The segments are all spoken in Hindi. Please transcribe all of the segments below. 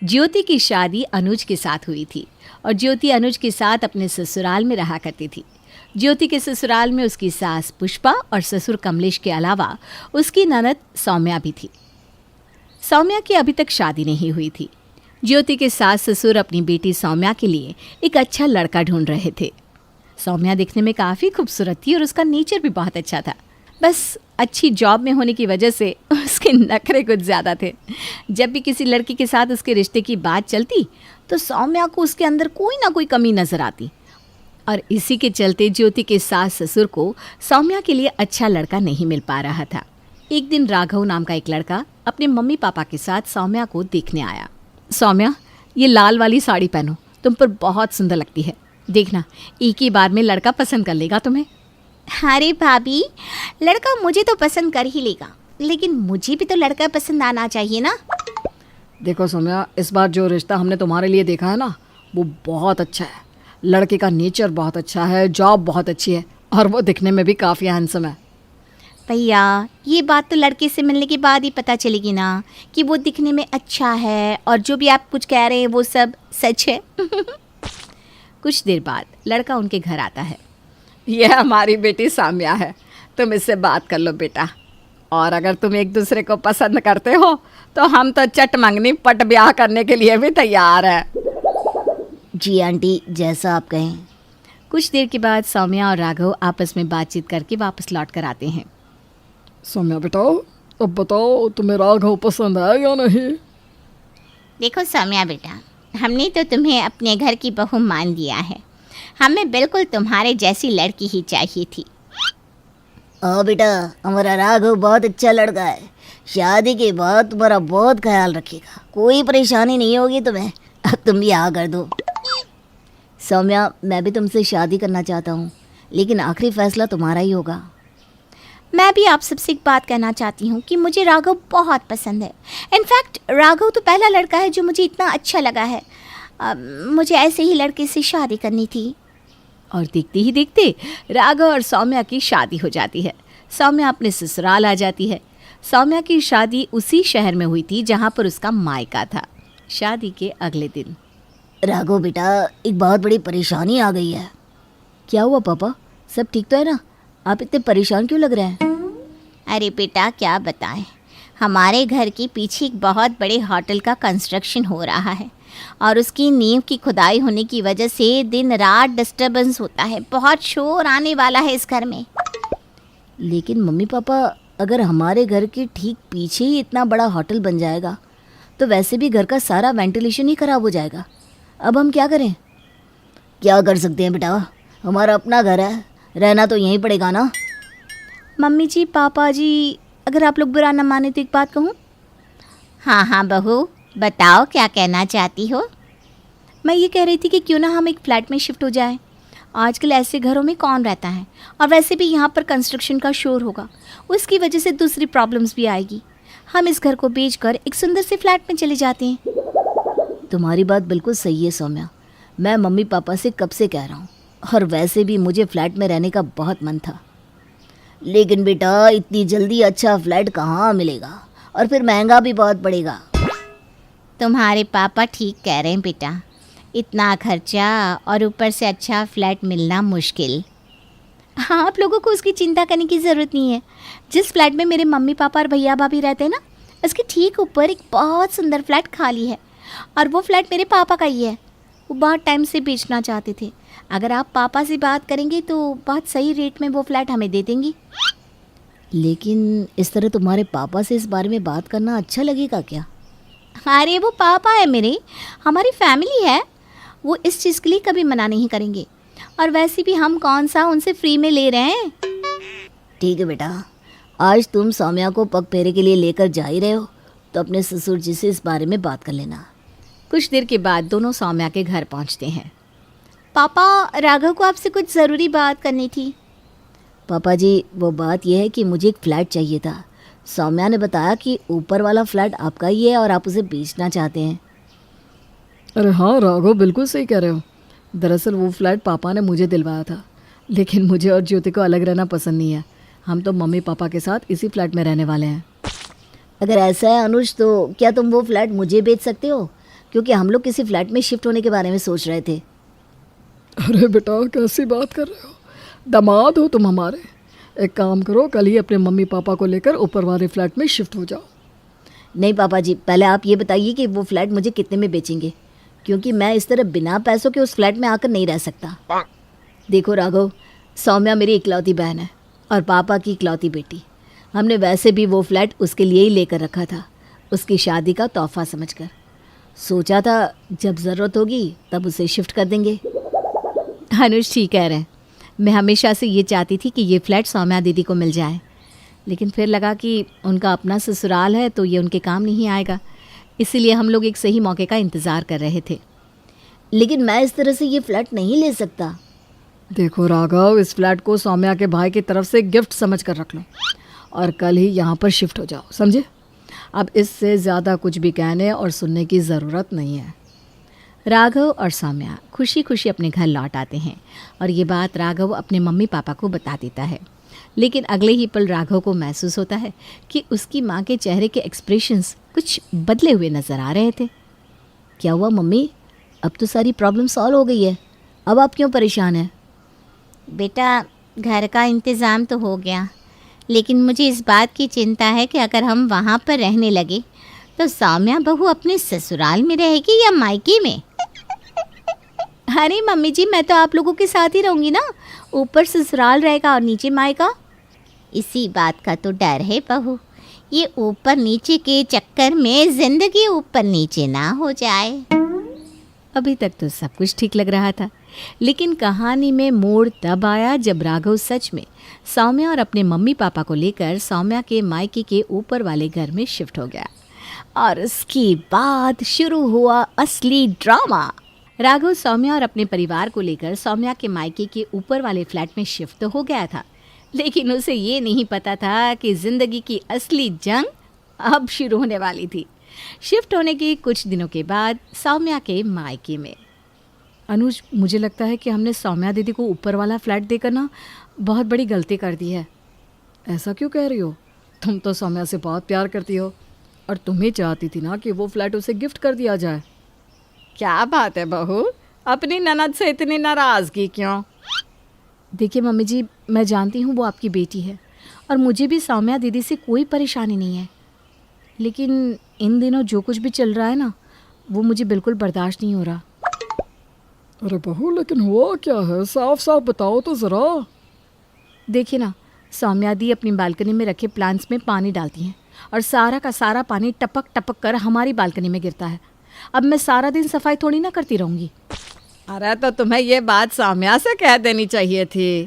ज्योति की शादी अनुज के साथ हुई थी और ज्योति अनुज के साथ अपने ससुराल में रहा करती थी। ज्योति के ससुराल में उसकी सास पुष्पा और ससुर कमलेश के अलावा उसकी ननद सौम्या भी थी। सौम्या की अभी तक शादी नहीं हुई थी। ज्योति के सास ससुर अपनी बेटी सौम्या के लिए एक अच्छा लड़का ढूंढ रहे थे। सौम्या दिखने में काफ़ी खूबसूरत थी और उसका नेचर भी बहुत अच्छा था। बस अच्छी जॉब में होने की वजह से उसके नखरे कुछ ज़्यादा थे। जब भी किसी लड़की के साथ उसके रिश्ते की बात चलती तो सौम्या को उसके अंदर कोई ना कोई कमी नज़र आती और इसी के चलते ज्योति के सास ससुर को सौम्या के लिए अच्छा लड़का नहीं मिल पा रहा था। एक दिन राघव नाम का एक लड़का अपने मम्मी पापा के साथ सौम्या को देखने आया। सौम्या, ये लाल वाली साड़ी पहनो, तुम पर बहुत सुंदर लगती है। देखना, एक ही बार में लड़का पसंद कर लेगा तुम्हें। अरे भाभी, लड़का मुझे तो पसंद कर ही लेगा, लेकिन मुझे भी तो लड़का पसंद आना चाहिए ना। देखो सौम्या, इस बार जो रिश्ता हमने तुम्हारे लिए देखा है ना, वो बहुत अच्छा है। लड़के का नेचर बहुत अच्छा है, जॉब बहुत अच्छी है और वो दिखने में भी काफ़ी हैंडसम है। भैया, ये बात तो लड़के से मिलने के बाद ही पता चलेगी ना कि वो दिखने में अच्छा है और जो भी आप कुछ कह रहे हैं वो सब सच है। कुछ देर बाद लड़का उनके घर आता है। यह हमारी बेटी सौम्या है, तुम इससे बात कर लो बेटा। और अगर तुम एक दूसरे को पसंद करते हो तो हम तो चट मंगनी पट ब्याह करने के लिए भी तैयार हैं। जी आंटी, जैसा आप कहें। कुछ देर के बाद सौम्या और राघव आपस में बातचीत करके वापस लौट कर आते हैं। सौम्या बेटा, अब बताओ तुम्हें राघव पसंद है या नहीं? देखो सौम्या बेटा, हमने तो तुम्हें अपने घर की बहू मान लिया है। हमें बिल्कुल तुम्हारे जैसी लड़की ही चाहिए थी। हाँ बेटा, हमारा राघव बहुत अच्छा लड़का है। शादी के बाद तुम्हारा बहुत ख्याल रखेगा, कोई परेशानी नहीं होगी तुम्हें। अब तुम भी हाँ कर दो। सौम्या, मैं भी तुमसे शादी करना चाहता हूँ, लेकिन आखिरी फैसला तुम्हारा ही होगा। मैं भी आप सबसे एक बात कहना चाहती हूँ कि मुझे राघव बहुत पसंद है। इनफैक्ट राघव तो पहला लड़का है जो मुझे इतना अच्छा लगा है। मुझे ऐसे ही लड़के से शादी करनी थी। और देखते ही देखते राघव और सौम्या की शादी हो जाती है। सौम्या अपने ससुराल आ जाती है। सौम्या की शादी उसी शहर में हुई थी जहाँ पर उसका मायका था। शादी के अगले दिन, राघव बेटा, एक बहुत बड़ी परेशानी आ गई है। क्या हुआ पापा, सब ठीक तो है ना? आप इतने परेशान क्यों लग रहे हैं? अरे बेटा, क्या बताएं, हमारे घर के पीछे एक बहुत बड़े होटल का कंस्ट्रक्शन हो रहा है और उसकी नींव की खुदाई होने की वजह से दिन रात डिस्टर्बेंस होता है। बहुत शोर आने वाला है इस घर में। लेकिन मम्मी पापा, अगर हमारे घर के ठीक पीछे ही इतना बड़ा होटल बन जाएगा तो वैसे भी घर का सारा वेंटिलेशन ही खराब हो जाएगा। अब हम क्या करें? क्या कर सकते हैं बेटा, हमारा अपना घर है, रहना तो यहीं पड़ेगा ना। मम्मी जी, पापा जी, अगर आप लोग बुरा न माने तो एक बात कहूँ। हाँ हाँ बहू, बताओ क्या कहना चाहती हो। मैं ये कह रही थी कि क्यों ना हम एक फ्लैट में शिफ्ट हो जाएं। आजकल ऐसे घरों में कौन रहता है, और वैसे भी यहाँ पर कंस्ट्रक्शन का शोर होगा, उसकी वजह से दूसरी प्रॉब्लम्स भी आएगी। हम इस घर को बेचकर एक सुंदर से फ्लैट में चले जाते हैं। तुम्हारी बात बिल्कुल सही है सौम्या, मैं मम्मी पापा से कब से कह रहा हूँ, और वैसे भी मुझे फ्लैट में रहने का बहुत मन था। लेकिन बेटा, इतनी जल्दी अच्छा फ्लैट कहाँ मिलेगा, और फिर महंगा भी बहुत पड़ेगा। तुम्हारे पापा ठीक कह रहे हैं बेटा, इतना खर्चा और ऊपर से अच्छा फ्लैट मिलना मुश्किल। हाँ, आप लोगों को उसकी चिंता करने की ज़रूरत नहीं है। जिस फ्लैट में मेरे मम्मी पापा और भैया भाभी रहते हैं ना, उसके ठीक ऊपर एक बहुत सुंदर फ्लैट खाली है और वो फ्लैट मेरे पापा का ही है। वो बहुत टाइम से बेचना चाहते थे। अगर आप पापा से बात करेंगे तो बहुत सही रेट में वो फ्लैट हमें दे देंगी। लेकिन इस तरह तुम्हारे पापा से इस बारे में बात करना अच्छा लगेगा क्या? अरे वो पापा है मेरे, हमारी फैमिली है, वो इस चीज़ के लिए कभी मना नहीं करेंगे। और वैसे भी हम कौन सा उनसे फ्री में ले रहे हैं। ठीक है बेटा, आज तुम सौम्या को पग फेरे के लिए लेकर जा ही रहे हो तो अपने ससुर जी से इस बारे में बात कर लेना। कुछ देर के बाद दोनों सौम्या के घर पहुंचते हैं। पापा, राघव को आपसे कुछ ज़रूरी बात करनी थी। पापा जी, वो बात यह है कि मुझे एक फ़्लैट चाहिए था। सौम्या ने बताया कि ऊपर वाला फ्लैट आपका ही है और आप उसे बेचना चाहते हैं। अरे हाँ राघव, बिल्कुल सही कह रहे हो। दरअसल वो फ्लैट पापा ने मुझे दिलवाया था, लेकिन मुझे और ज्योति को अलग रहना पसंद नहीं है। हम तो मम्मी पापा के साथ इसी फ्लैट में रहने वाले हैं। अगर ऐसा है अनुज, तो क्या तुम वो फ्लैट मुझे बेच सकते हो? क्योंकि हम लोग किसी फ्लैट में शिफ्ट होने के बारे में सोच रहे थे। अरे बेटा कैसी बात कर रहे हो, दामाद हो तुम हमारे। एक काम करो, कल ही अपने मम्मी पापा को लेकर ऊपर वाले फ्लैट में शिफ्ट हो जाओ। नहीं पापा जी, पहले आप ये बताइए कि वो फ्लैट मुझे कितने में बेचेंगे, क्योंकि मैं इस तरह बिना पैसों के उस फ्लैट में आकर नहीं रह सकता। देखो राघव, सौम्या मेरी इकलौती बहन है और पापा की इकलौती बेटी। हमने वैसे भी वो फ्लैट उसके लिए ही लेकर रखा था, उसकी शादी का तोहफा समझकर। सोचा था जब ज़रूरत होगी तब उसे शिफ्ट कर देंगे। अनुज ठीक कह रहे हैं। मैं हमेशा से ये चाहती थी कि ये फ्लैट सौम्या दीदी को मिल जाए, लेकिन फिर लगा कि उनका अपना ससुराल है तो ये उनके काम नहीं आएगा, इसीलिए हम लोग एक सही मौके का इंतज़ार कर रहे थे। लेकिन मैं इस तरह से ये फ्लैट नहीं ले सकता। देखो राघव, इस फ्लैट को सौम्या के भाई की तरफ से गिफ्ट समझ कर रख लो और कल ही यहाँ पर शिफ्ट हो जाओ, समझे? अब इससे ज़्यादा कुछ भी कहने और सुनने की ज़रूरत नहीं है। राघव और सौम्या खुशी खुशी अपने घर लौट आते हैं और ये बात राघव अपने मम्मी पापा को बता देता है। लेकिन अगले ही पल राघव को महसूस होता है कि उसकी माँ के चेहरे के एक्सप्रेशंस कुछ बदले हुए नज़र आ रहे थे। क्या हुआ मम्मी, अब तो सारी प्रॉब्लम सॉल्व हो गई है, अब आप क्यों परेशान हैं? बेटा, घर का इंतज़ाम तो हो गया, लेकिन मुझे इस बात की चिंता है कि अगर हम वहाँ पर रहने लगे तो सौम्या बहू अपने ससुराल में रहेगी या मायके में। अरे मम्मी जी, मैं तो आप लोगों के साथ ही रहूँगी ना, ऊपर ससुराल रहेगा और नीचे मायका। इसी बात का तो डर है बहू, ये ऊपर नीचे के चक्कर में ज़िंदगी ऊपर नीचे ना हो जाए। अभी तक तो सब कुछ ठीक लग रहा था, लेकिन कहानी में मोड़ तब आया जब राघव सच में सौम्या और अपने मम्मी पापा को लेकर सौम्या के मायके के ऊपर वाले घर में शिफ्ट हो गया। और उसके बाद शुरू हुआ असली ड्रामा। राघव सौम्या और अपने परिवार को लेकर सौम्या के मायके के ऊपर वाले फ्लैट में शिफ्ट तो हो गया था, लेकिन उसे ये नहीं पता था कि ज़िंदगी की असली जंग अब शुरू होने वाली थी। शिफ्ट होने के कुछ दिनों के बाद सौम्या के मायके में। अनुज, मुझे लगता है कि हमने सौम्या दीदी को ऊपर वाला फ्लैट देकर ना बहुत बड़ी गलती कर दी है। ऐसा क्यों कह रही हो? तुम तो सौम्या से बहुत प्यार करती हो और तुम ही चाहती थी ना कि वो फ्लैट उसे गिफ्ट कर दिया जाए। क्या बात है बहू, अपनी ननद से इतनी नाराज़गी क्यों? देखिए मम्मी जी, मैं जानती हूँ वो आपकी बेटी है और मुझे भी सौम्या दीदी से कोई परेशानी नहीं है, लेकिन इन दिनों जो कुछ भी चल रहा है ना, वो मुझे बिल्कुल बर्दाश्त नहीं हो रहा। अरे बहू, लेकिन हुआ क्या है? साफ साफ बताओ तो ज़रा। देखिए ना, सौम्या दी अपनी बालकनी में रखे प्लांट्स में पानी डालती हैं और सारा का सारा पानी टपक टपक कर हमारी बालकनी में गिरता है। अब मैं सारा दिन सफाई थोड़ी ना करती रहूँगी। अरे तो तुम्हें ये बात सौम्या से कह देनी चाहिए थी।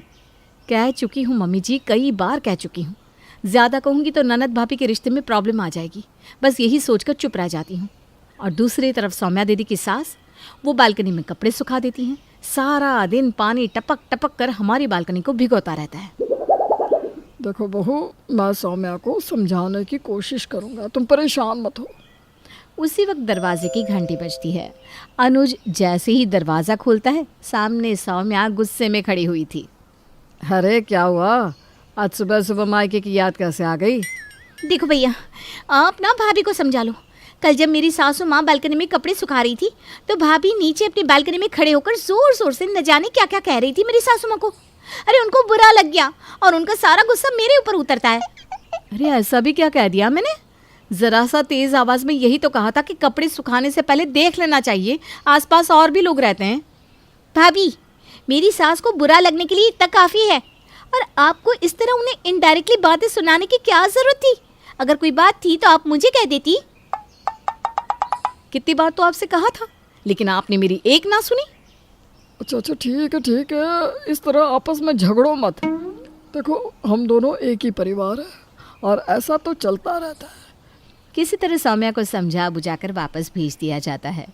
कह चुकी हूँ मम्मी जी, कई बार कह चुकी हूँ। ज़्यादा कहूँगी तो ननद भाभी के रिश्ते में प्रॉब्लम आ जाएगी, बस यही सोचकर चुप रह जाती हूँ। और दूसरी तरफ सौम्या दीदी की सास, वो बालकनी में कपड़े सुखा देती हैं, सारा दिन पानी टपक टपक कर हमारी बालकनी को भिगोता रहता है। देखो बहू, मैं सौम्या को समझाने की कोशिश करूँगा, तुम परेशान मत हो। उसी वक्त दरवाजे की घंटी बजती है। अनुज जैसे ही दरवाज़ा खोलता है, सामने सौम्या गुस्से में खड़ी हुई थी। अरे क्या हुआ, आज सुबह सुबह मायके की याद कैसे आ गई? देखो भैया, आप ना भाभी को समझा लो। कल जब मेरी सासू माँ बालकनी में कपड़े सुखा रही थी तो भाभी नीचे अपनी बालकनी में खड़े होकर जोर जोर से न जाने क्या क्या कह रही थी मेरी सासू माँ को। अरे उनको बुरा लग गया और उनका सारा गुस्सा मेरे ऊपर उतरता है। अरे ऐसा भी क्या कह दिया मैंने? ज़रा सा तेज़ आवाज़ में यही तो कहा था कि कपड़े सुखाने से पहले देख लेना चाहिए, आसपास और भी लोग रहते हैं। भाभी, मेरी सास को बुरा लगने के लिए इतना काफ़ी है, और आपको इस तरह उन्हें इनडायरेक्टली बातें सुनाने की क्या ज़रूरत थी? अगर कोई बात थी तो आप मुझे कह देती। कितनी बात तो आपसे कहा था, लेकिन आपने मेरी एक ना सुनी। अच्छा अच्छा, ठीक है, इस तरह आपस में झगड़ो मत। देखो, हम दोनों एक ही परिवार है और ऐसा तो चलता रहता है। किसी तरह सौम्या को समझा बुझाकर वापस भेज दिया जाता है।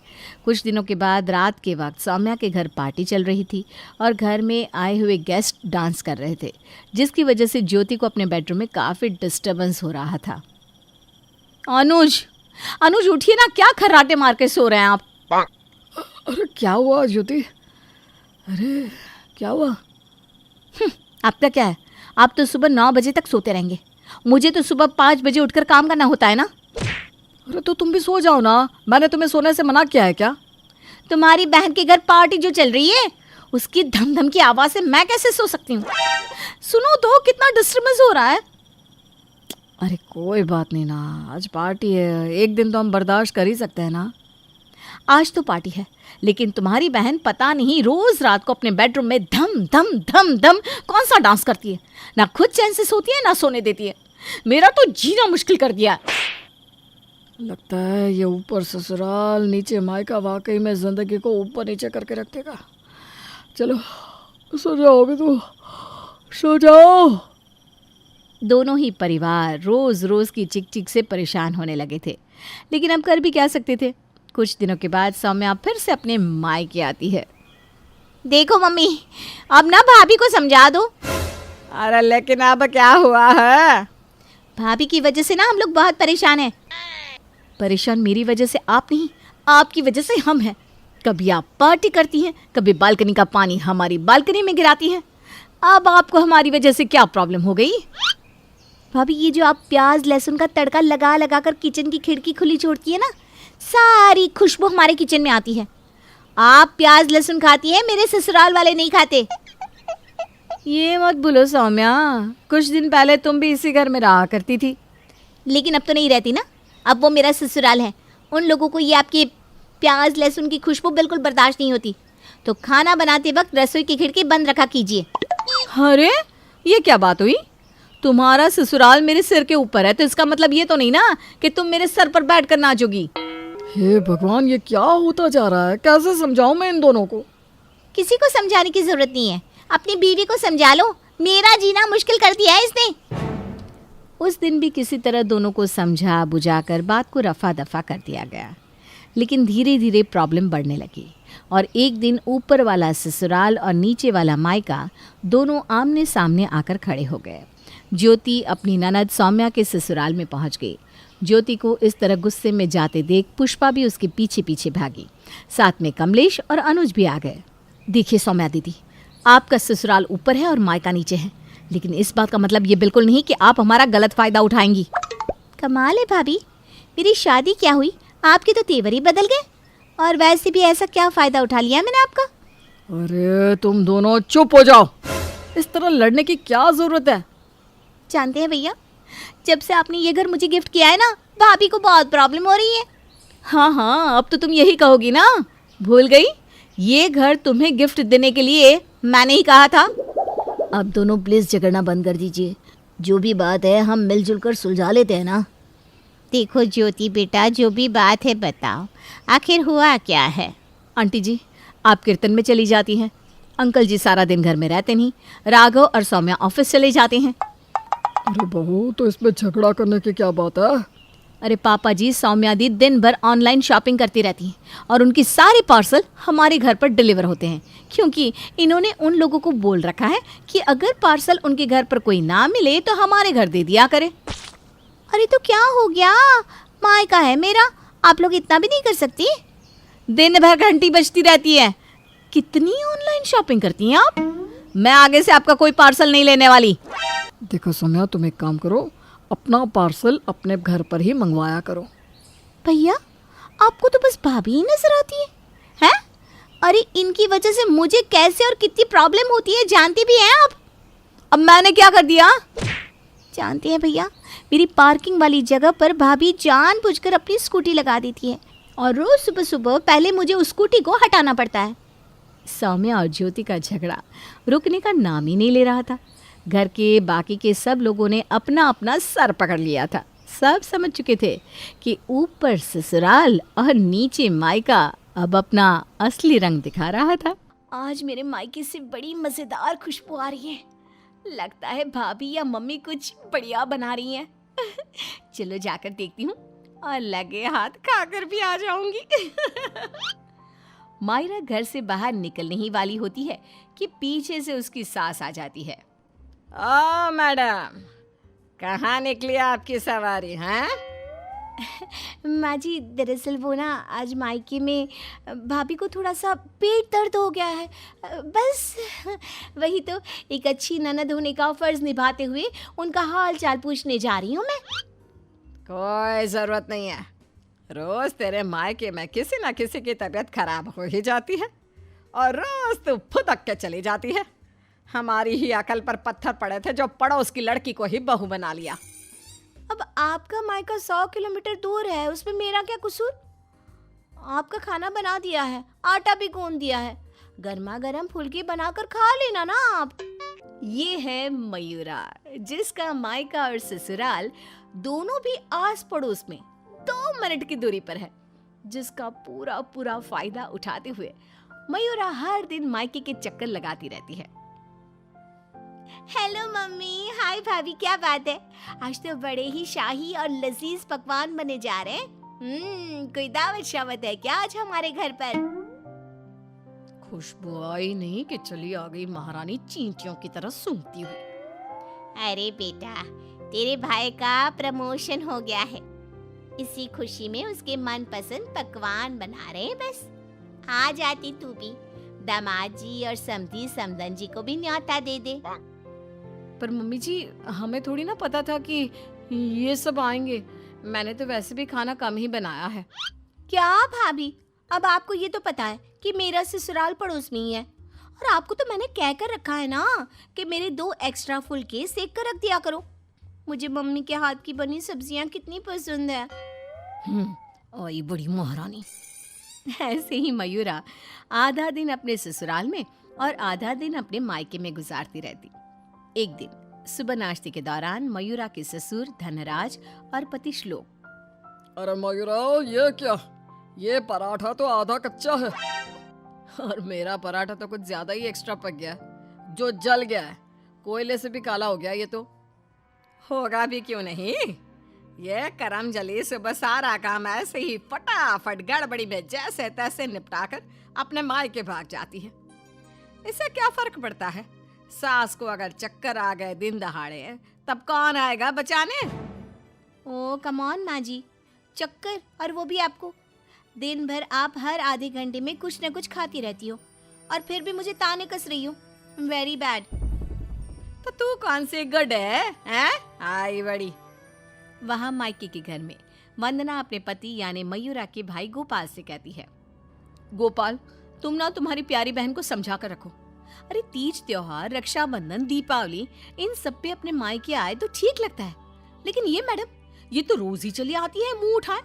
कुछ दिनों के बाद रात के वक्त सौम्या के घर पार्टी चल रही थी और घर में आए हुए गेस्ट डांस कर रहे थे, जिसकी वजह से ज्योति को अपने बेडरूम में काफ़ी डिस्टर्बेंस हो रहा था। अनुज उठिए ना, क्या खर्राटे मार के सो रहे हैं आप? अरे क्या हुआ ज्योति? अरे क्या हुआ? आपका क्या है? आप तो सुबह 9 बजे तक सोते रहेंगे, मुझे तो सुबह 5 बजे उठकर काम करना होता है ना। अरे तो तुम भी सो जाओ ना, मैंने तुम्हें सोने से मना किया है क्या? तुम्हारी बहन के घर पार्टी जो चल रही है उसकी धम धम की आवाज से मैं कैसे सो सकती हूँ? सुनो तो कितना डिस्टर्बेंस हो रहा है। अरे कोई बात नहीं ना, आज पार्टी है, एक दिन तो हम बर्दाश्त कर ही सकते हैं ना। आज तो पार्टी है, लेकिन तुम्हारी बहन पता नहीं रोज रात को अपने बेडरूम में धम धम धम धम कौन सा डांस करती है। ना खुद चैन से सोती है ना सोने देती है। मेरा तो जीना मुश्किल कर दिया। लगता है ये ऊपर ससुराल नीचे मायका वाकई में जिंदगी को ऊपर नीचे करके रख देगा। चलो सो जाओ, अभी तो सो जाओ। दोनों ही परिवार रोज रोज की चिक चिक से परेशान होने लगे थे, लेकिन अब कर भी क्या सकते थे। कुछ दिनों के बाद सौम्या फिर से अपने मायके आती है। देखो मम्मी, अब ना भाभी को समझा दो। अरे लेकिन अब क्या हुआ है? भाभी की वजह से ना हम लोग बहुत परेशान हैं। परेशान मेरी वजह से आप नहीं, आपकी वजह से हम हैं। कभी आप पार्टी करती हैं, कभी बालकनी का पानी हमारी बालकनी में गिराती हैं। अब आपको हमारी वजह से क्या प्रॉब्लम हो गई? भाभी ये जो आप प्याज लहसुन का तड़का लगा लगा कर किचन की खिड़की खुली छोड़ती है ना, सारी खुशबू हमारे किचन में आती है। आप प्याज लहसुन खाती है, मेरे ससुराल वाले नहीं खाते। ये मत भूलो सौम्या, कुछ दिन पहले तुम भी इसी घर में रहा करती थी। लेकिन अब तो नहीं रहती ना, अब वो मेरा ससुराल है। उन लोगों को ये आपके प्याज लहसुन की खुशबू बिल्कुल बर्दाश्त नहीं होती। तो खाना बनाते वक्त रसोई की खिड़की बंद रखा कीजिए। अरे ये क्या बात हुई? तुम्हारा ससुराल मेरे सिर के ऊपर है, तो इसका मतलब ये तो नहीं ना कि तुम मेरे सर पर बैठ कर नाचोगी। हे भगवान, ये क्या होता जा रहा है? कैसे समझाऊं मैं इन दोनों को? किसी को समझाने की जरूरत नहीं है, अपनी बीवी को समझा लो। मेरा जीना मुश्किल कर दिया है इसने। उस दिन भी किसी तरह दोनों को समझा बुझाकर बात को रफा दफा कर दिया गया, लेकिन धीरे धीरे प्रॉब्लम बढ़ने लगी और एक दिन ऊपर वाला ससुराल और नीचे वाला मायका दोनों आमने सामने आकर खड़े हो गए। ज्योति अपनी ननद सौम्या के ससुराल में पहुंच गई। ज्योति को इस तरह गुस्से में जाते देख पुष्पा भी उसके पीछे पीछे भागी। साथ में कमलेश और अनुज भी आ गए। देखिए सौम्या दीदी, आपका ससुराल ऊपर है और मायका नीचे है, लेकिन इस बात का मतलब ये बिल्कुल नहीं कि आप हमारा गलत फ़ायदा उठाएंगी। कमाल है भाभी, मेरी शादी क्या हुई, आपके तो तेवर ही बदल गए। और वैसे भी ऐसा क्या फ़ायदा उठा लिया मैंने आपका? अरे तुम दोनों चुप हो जाओ, इस तरह लड़ने की क्या जरूरत है? जानते हैं भैया, जब से आपने ये घर मुझे गिफ्ट किया है ना, भाभी को बहुत प्रॉब्लम हो रही है। हाँ हाँ, अब तो तुम यही कहोगी ना। भूल गई, ये घर तुम्हें गिफ्ट देने के लिए मैंने ही कहा था। अब दोनों प्लीज झगड़ना बंद कर दीजिए। जो भी बात है हम मिलजुल कर सुलझा लेते हैं ना। देखो ज्योति बेटा, जो भी बात है बताओ, आखिर हुआ क्या है? आंटी जी, आप कीर्तन में चली जाती हैं, अंकल जी सारा दिन घर में रहते नहीं, राघव और सौम्या ऑफिस चले जाते हैं। अरे बहू, तो इसमें झगड़ा करने की क्या बात है? अरे पापा जी, सौम्या दी दिन भर ऑनलाइन शॉपिंग करती रहती हैं और उनकी सारे पार्सल हमारे घर पर डिलीवर होते हैं, क्योंकि इन्होंने उन लोगों को बोल रखा है कि अगर पार्सल उनके घर पर कोई ना मिले तो हमारे घर दे दिया करे। अरे तो क्या हो गया, मायका है मेरा, आप लोग इतना भी नहीं कर सकती? दिन भर घंटी बजती रहती है। कितनी ऑनलाइन शॉपिंग करती हैं आप? मैं आगे से आपका कोई पार्सल नहीं लेने वाली। देखो सौम्या, तुम एक काम करो, अपना पार्सल अपने घर पर ही मंगवाया करो। भैया, आपको तो बस भाभी ही नजर आती है, हैं? अरे इनकी वजह से मुझे कैसे और कितनी प्रॉब्लम होती है जानती भी हैं आप? अब मैंने क्या कर दिया? जानते हैं भैया, मेरी पार्किंग वाली जगह पर भाभी जानबूझकर अपनी स्कूटी लगा देती है और रोज सुबह सुबह पहले मुझे उस स्कूटी को हटाना पड़ता है। सौम्या और ज्योति का झगड़ा रुकने का नाम ही नहीं ले रहा था। घर के बाकी के सब लोगों ने अपना अपना सर पकड़ लिया था। सब समझ चुके थे कि ऊपर ससुराल और नीचे मायका अब अपना असली रंग दिखा रहा था। आज मेरे मायके से बड़ी मज़ेदार खुशबू आ रही है। लगता है भाभी या मम्मी कुछ बढ़िया बना रही हैं। चलो जाकर देखती हूँ और लगे हाथ खाकर भी आ जाऊंगी। मायरा घर से बाहर निकलने ही वाली होती है कि पीछे से उसकी सास आ जाती है। ओ मैडम, कहाँ निकली आपकी सवारी हैं? माँ जी, दरअसल वो ना आज मायके में भाभी को थोड़ा सा पेट दर्द हो गया है, बस वही तो एक अच्छी ननद होने का फर्ज निभाते हुए उनका हाल चाल पूछने जा रही हूँ मैं। कोई ज़रूरत नहीं है, रोज तेरे मायके में किसी न किसी की तबीयत खराब हो ही जाती है और रोज तू फुदक के चली जाती है। हमारी ही अकल पर पत्थर पड़े थे जो पड़ोस की लड़की को ही बहू बना लिया। अब आपका मायका 100 किलोमीटर दूर है, उसमें मेरा क्या कसूर? आपका खाना बना दिया है, आटा भी गूंद दिया है, गर्मा गर्म फुल्की बनाकर खा लेना ना आप। ये है मयूरा, जिसका मायका और ससुराल दोनों भी आस पड़ोस में 2 मिनट की दूरी पर है, जिसका पूरा पूरा फायदा उठाते हुए मयूरा हर दिन मायके के चक्कर लगाती रहती है। हेलो मम्मी, हाय भाभी, क्या बात है? आज तो बड़े ही शाही और लजीज पकवान बने जा रहे हैं। कोई दावत शावत है क्या आज हमारे घर पर? खुशबू आई नहीं कि चली आ गई महारानी चींटियों की तरह सूंघती हुई। अरे बेटा, तेरे भाई का प्रमोशन हो गया है, इसी खुशी में उसके मनपसंद पकवान बना रहे हैं। बस आ जाती तू भी, दामाद जी और समधी समदन जी को भी न्योता दे दे। पर मम्मी जी, हमें थोड़ी ना पता था कि ये सब आएंगे। मैंने तो वैसे भी खाना कम ही बनाया है। क्या भाभी, अब आपको ये तो पता है कि मेरा ससुराल पड़ोस में ही है, और आपको तो मैंने कह कर रखा है ना कि मेरे 2 एक्स्ट्रा फुलके सेक कर रख दिया करो। मुझे मम्मी के हाथ की बनी सब्जियां कितनी पसंद है। आई बड़ी महारानी। ऐसे ही मयूरा आधा दिन अपने ससुराल में और आधा दिन अपने मायके में गुजारती रहती। एक दिन सुबह नाश्ते के दौरान मयूरा के ससुर धनराज और पति श्लोक, अरे मयूरा, ये क्या? ये पराठा तो आधा कच्चा है और मेरा पराठा तो कुछ ज्यादा ही एक्स्ट्रा पक गया, जो जल गया है, कोयले से भी काला हो गया। ये तो होगा भी क्यों नहीं। ये करम जली सुबह सारा काम ऐसे ही फटाफट गड़बड़ी में जैसे तैसे निपटाकर अपने मायके भाग जाती है। इससे क्या फर्क पड़ता है? सास को अगर चक्कर आ गए दिन दहाड़े, तब कौन आएगा बचाने? ओ कम ऑन माँ जी, चक्कर, और वो भी आपको? दिन भर आप हर आधे घंटे में कुछ न कुछ खाती रहती हो और फिर भी मुझे ताने कस रही हो। Very bad. तो तू कौन सी गुड है, हैं? आई बड़ी। वहां मायके के घर में वंदना अपने पति यानी मयूरा के भाई गोपाल से कहती है, गोपाल, तुम ना तुम्हारी प्यारी बहन को समझा कर रखो। अरे तीज त्योहार, रक्षाबंधन, दीपावली, इन सब पे अपने मायके आए तो ठीक लगता है, लेकिन ये मैडम, ये तो रोज ही चली आती है मुंह उठाए।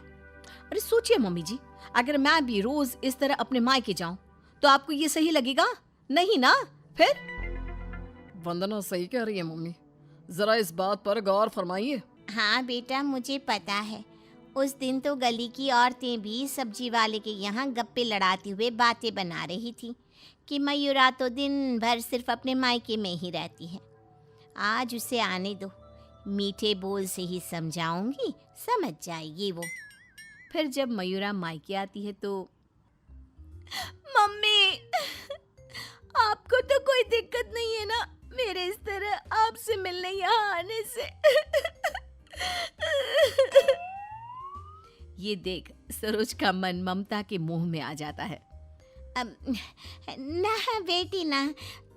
अरे सोचिए मम्मी जी, अगर मैं भी रोज इस तरह अपने मायके जाऊं तो आपको ये सही लगेगा? नहीं ना? फिर वंदना सही कह रही है मम्मी, जरा इस बात पर गौर फरमाइए। हाँ बेटा, मुझे पता है। उस दिन तो गली की औरतें भी सब्जी वाले के यहाँ गप्पे लड़ाते हुए बातें बना रही थी कि मयूरा तो दिन भर सिर्फ अपने मायके में ही रहती है। आज उसे आने दो, मीठे बोल से ही समझाऊंगी, समझ जाएगी वो। फिर जब मयूरा मायके आती है तो, मम्मी, आपको तो कोई दिक्कत नहीं है ना मेरे इस तरह आपसे मिलने यहाँ आने से? ये देख सरोज का मन ममता के मुंह में आ जाता है। ना बेटी ना,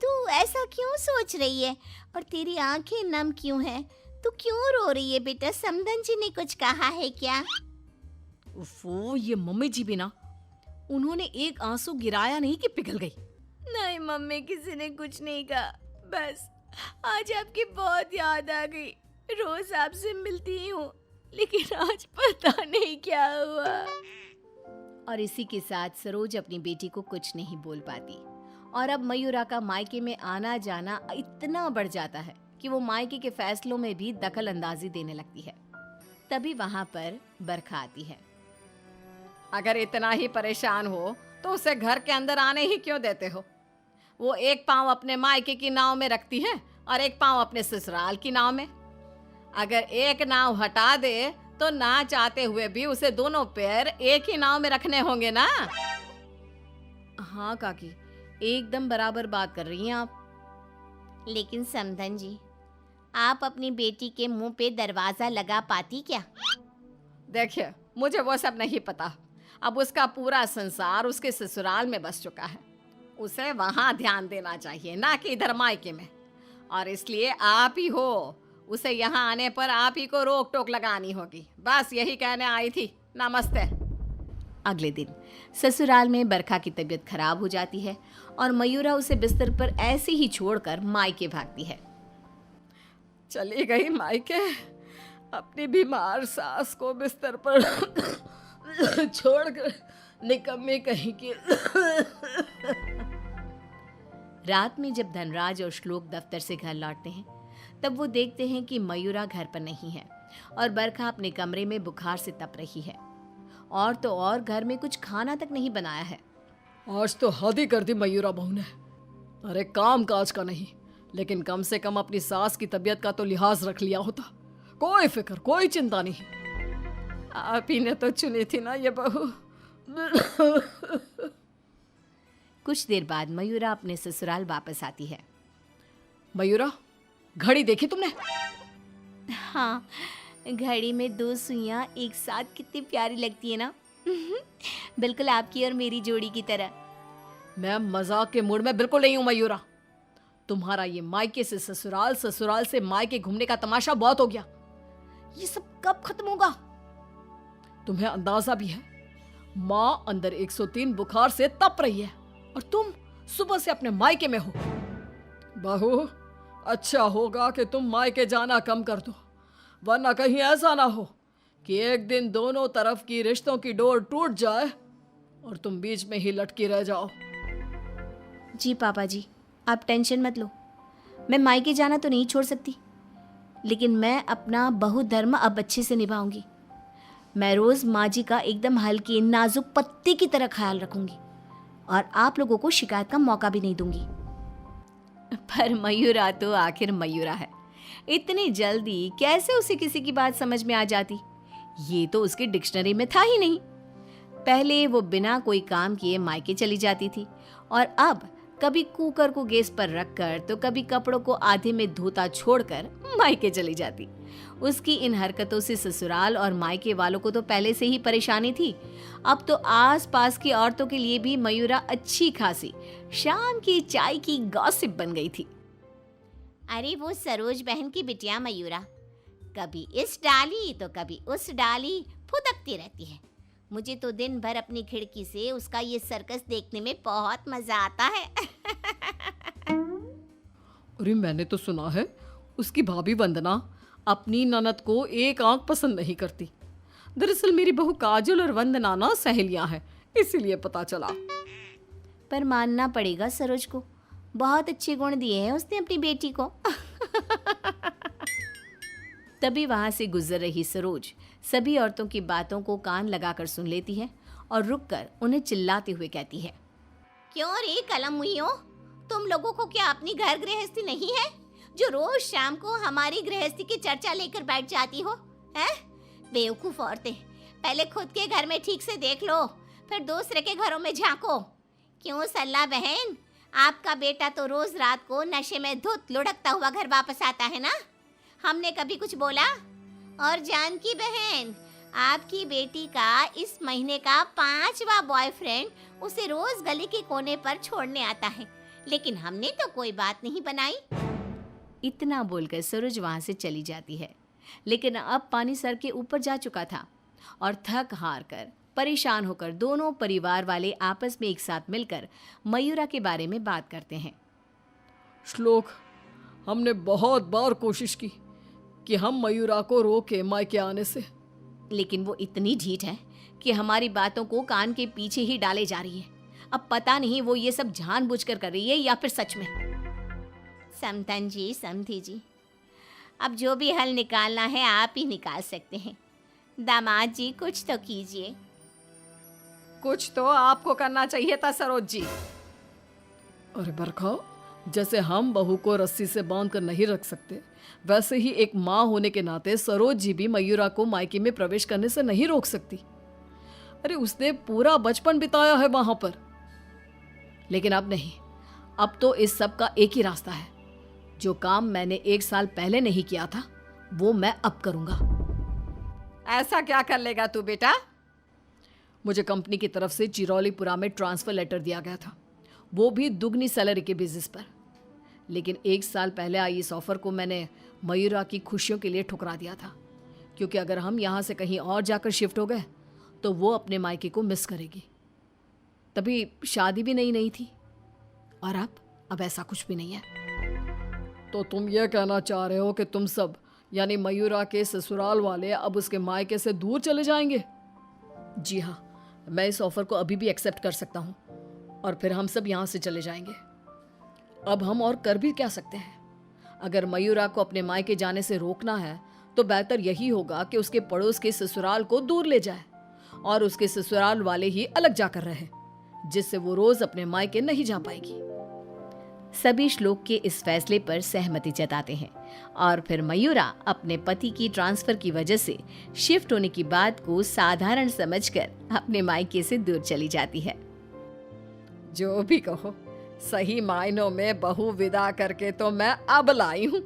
तू ऐसा क्यों सोच रही है? और तेरी आंखें नम क्यों हैं? तू क्यों रो रही है बेटा? समधन जी ने कुछ कहा है क्या? उफ़ो, ये मम्मी जी भी ना, उन्होंने एक आंसू गिराया नहीं कि पिघल गई। नहीं मम्मी, किसी ने कुछ नहीं कहा, बस आज आपकी बहुत याद आ गई। रोज आपसे मिलती ही हूँ, लेकिन आज पता नहीं क्या हुआ। और इसी के साथ सरोज अपनी बेटी को कुछ नहीं बोल पाती और अब मयूरा का मायके में आना जाना इतना बढ़ जाता है कि वो मायके के फैसलों में भी दखल अंदाजी देने लगती है। तभी वहां पर बरखा आती है। अगर इतना ही परेशान हो तो उसे घर के अंदर आने ही क्यों देते हो? वो एक पाँव अपने मायके की नाव में रखती है और एक पाँव अपने ससुराल की नाव में। अगर एक नाव हटा दे तो ना चाहते हुए भी उसे दोनों पैर एक ही नाव में रखने होंगे ना। हाँ काकी, एकदम बराबर बात कर रही हैं आप। लेकिन समधन जी, आप अपनी बेटी के मुंह पे दरवाजा लगा पाती क्या? देखिए, मुझे वो सब नहीं पता। अब उसका पूरा संसार उसके ससुराल में बस चुका है। उसे वहां ध्यान देना चाहिए, ना कि इधर मायके में। और इसलिए आप ही हो, उसे यहाँ आने पर आप ही को रोक टोक लगानी होगी। बस यही कहने आई थी। नमस्ते। अगले दिन ससुराल में बरखा की तबीयत खराब हो जाती है और मयूरा उसे बिस्तर पर ऐसे ही छोड़कर मायके भागती है। चली गई मायके, अपनी बीमार सास को बिस्तर पर छोड़कर, निकम्मी कहीं की। रात में जब धनराज और श्लोक दफ्तर से घर लौटते हैं तब वो देखते हैं कि मयूरा घर पर नहीं है और बरखा अपने कमरे में बुखार से तप रही है। और तो और घर में कुछ खाना तक नहीं बनाया है। आज तो हद ही कर दी मयूरा बहू ने। अरे काम काज का नहीं, लेकिन कम से कम अपनी सास की तबीयत का तो लिहाज रख लिया होता। कोई फिक्र, कोई चिंता नहीं। आप ही ने तो चुनी थी ना ये बहू। कुछ देर बाद मयूरा अपने ससुराल वापस आती है। मयूरा, घड़ी देखी तुमने? हाँ, घड़ी में 2 सुइयां एक साथ कितनी प्यारी लगती है ना। बिल्कुल आपकी और मेरी जोड़ी की तरह। मैं मजाक के मूड में बिल्कुल नहीं हूं मयूरा। तुम्हारा ये मायके से ससुराल, ससुराल से मायके घूमने का तमाशा बहुत हो गया। ये सब कब खत्म होगा? तुम्हें अंदाजा भी है, माँ अंदर 103 बुखार से तप रही है और तुम सुबह से अपने मायके में हो। बहू, अच्छा होगा कि तुम मायके जाना कम कर दो, वरना कहीं ऐसा ना हो कि एक दिन दोनों तरफ की रिश्तों की डोर टूट जाए और तुम बीच में ही लटकी रह जाओ। जी पापा जी, आप टेंशन मत लो। मैं मायके जाना तो नहीं छोड़ सकती, लेकिन मैं अपना बहु धर्म अब अच्छे से निभाऊंगी। मैं रोज़ माँ जी का एकदम हल्की नाजुक पत्ती की तरह ख्याल रखूंगी और आप लोगों को शिकायत का मौका भी नहीं दूंगी। पर मयूरा तो आखिर मयूरा है, इतनी जल्दी कैसे उसे किसी की बात समझ में आ जाती? ये तो उसकी डिक्शनरी में था ही नहीं। पहले वो बिना कोई काम किए मायके चली जाती थी और अब कभी कुकर को गैस पर रखकर तो कभी कपड़ों को आधे में धोता छोड़कर मायके चली जाती। उसकी इन हरकतों से ससुराल और मायके वालों को तो पहले से ही परेशानी थी। अब तो आस-पास की औरतों के लिए भी मयूरा अच्छी खासी शाम की चाय की गॉसिप बन गई थी। अरे वो सरोज बहन की बिटिया मयूरा कभी इस डाली तो कभी उस डाली फुदकती रहती है। मुझे तो दिन भर अपनी खिड़की से उसका ये सर्कस देखने में बहुत मजा आता है। अरे मैंने तो सुना है उसकी भाभी वंदना अपनी ननद को एक आंख पसंद नहीं करती। दरअसल मेरी बहू काजल और वंदना ना सहेलियां हैं, इसीलिए पता चला। पर मानना पड़ेगा सरोज को, बहुत अच्छे गुण दिए हैं उसने अपनी बेटी को। तभी वहां से गुजर रही सरोज सभी औरतों की बातों को कान लगाकर सुन लेती है और रुककर उन्हें चिल्लाते हुए कहती है, क्यों रे कलम मुइयो, तुम लोगों को क्या अपनी घर गृहस्थी नहीं है जो रोज शाम को हमारी गृहस्थी की चर्चा लेकर बैठ जाती हो? हैं? बेवकूफ औरतें, पहले खुद के घर में ठीक से देख लो, फिर दूसरे के घरों में झांको। क्यों सल्ला बहन, आपका बेटा तो रोज रात को नशे में धुत लुढ़कता हुआ घर वापस आता है ना? हमने कभी कुछ बोला? और जानकी बहन, आपकी बेटी का इस महीने का 5वां बॉयफ्रेंड उसे रोज गली के कोने पर छोड़ने आता है, लेकिन हमने तो कोई बात नहीं बनाई। इतना बोलकर सरोज वहां से चली जाती है। लेकिन अब पानी सर के ऊपर जा चुका था और थक हार कर परेशान होकर दोनों परिवार वाले आपस में एक साथ मिलकर मयूरा के बारे में बात करते हैं। श्लोक, हमने बहुत बार कोशिश की कि हम मयूरा को रोके मायके आने से, लेकिन वो इतनी ढीठ है कि हमारी बातों को कान के पीछे ही डाले जा रही है। अब पता नहीं वो ये सब जानबूझकर कर रही है या फिर सच में। समधन जी, समधी जी, अब जो भी हल निकालना है आप ही निकाल सकते हैं। दामाद जी कुछ तो कीजिए। कुछ तो आपको करना चाहिए था सरोज जी। अरे बरखा, जैसे हम बहू को रस्सी से बांध कर नहीं रख सकते, वैसे ही एक माँ होने के नाते सरोज जी भी मयूरा को मायके में प्रवेश करने से नहीं रोक सकती। अरे उसने पूरा बचपन बिताया है वहां पर। लेकिन अब नहीं, अब तो इस सब का एक ही रास्ता है। जो काम मैंने 1 साल पहले नहीं किया था वो मैं अब करूंगा। ऐसा क्या कर लेगा तू बेटा? मुझे कंपनी की तरफ से चिरौलीपुरा में ट्रांसफर लेटर दिया गया था, वो भी दुगनी सैलरी के बेसिस पर। लेकिन 1 साल पहले आई इस ऑफर को मैंने मयूरा की खुशियों के लिए ठुकरा दिया था, क्योंकि अगर हम यहाँ से कहीं और जाकर शिफ्ट हो गए तो वो अपने मायके को मिस करेगी। तभी शादी भी नहीं थी, और अब ऐसा कुछ भी नहीं है। तो तुम ये कहना चाह रहे हो कि तुम सब यानी मयूरा के ससुराल वाले अब उसके मायके से दूर चले जाएंगे? जी हाँ, मैं इस ऑफर को अभी भी एक्सेप्ट कर सकता हूँ, और फिर हम सब यहाँ से चले जाएंगे। अब हम और कर भी क्या सकते हैं? अगर मयूरा को अपने मायके जाने से रोकना है तो बेहतर यही होगा कि उसके पड़ोस के ससुराल को दूर ले जाए और उसके ससुराल वाले ही अलग जाकर रहे, जिससे वो रोज अपने मायके नहीं जा पाएगी। सभी श्लोक के इस फैसले पर सहमति जताते हैं और फिर मयूरा अपने पति की ट्रांसफर की वजह से शिफ्ट होने की बात को साधारण समझकर अपने मायके से दूर चली जाती है। जो भी कहो, सही मायनों में बहू विदा करके तो मैं अब लाई हूँ।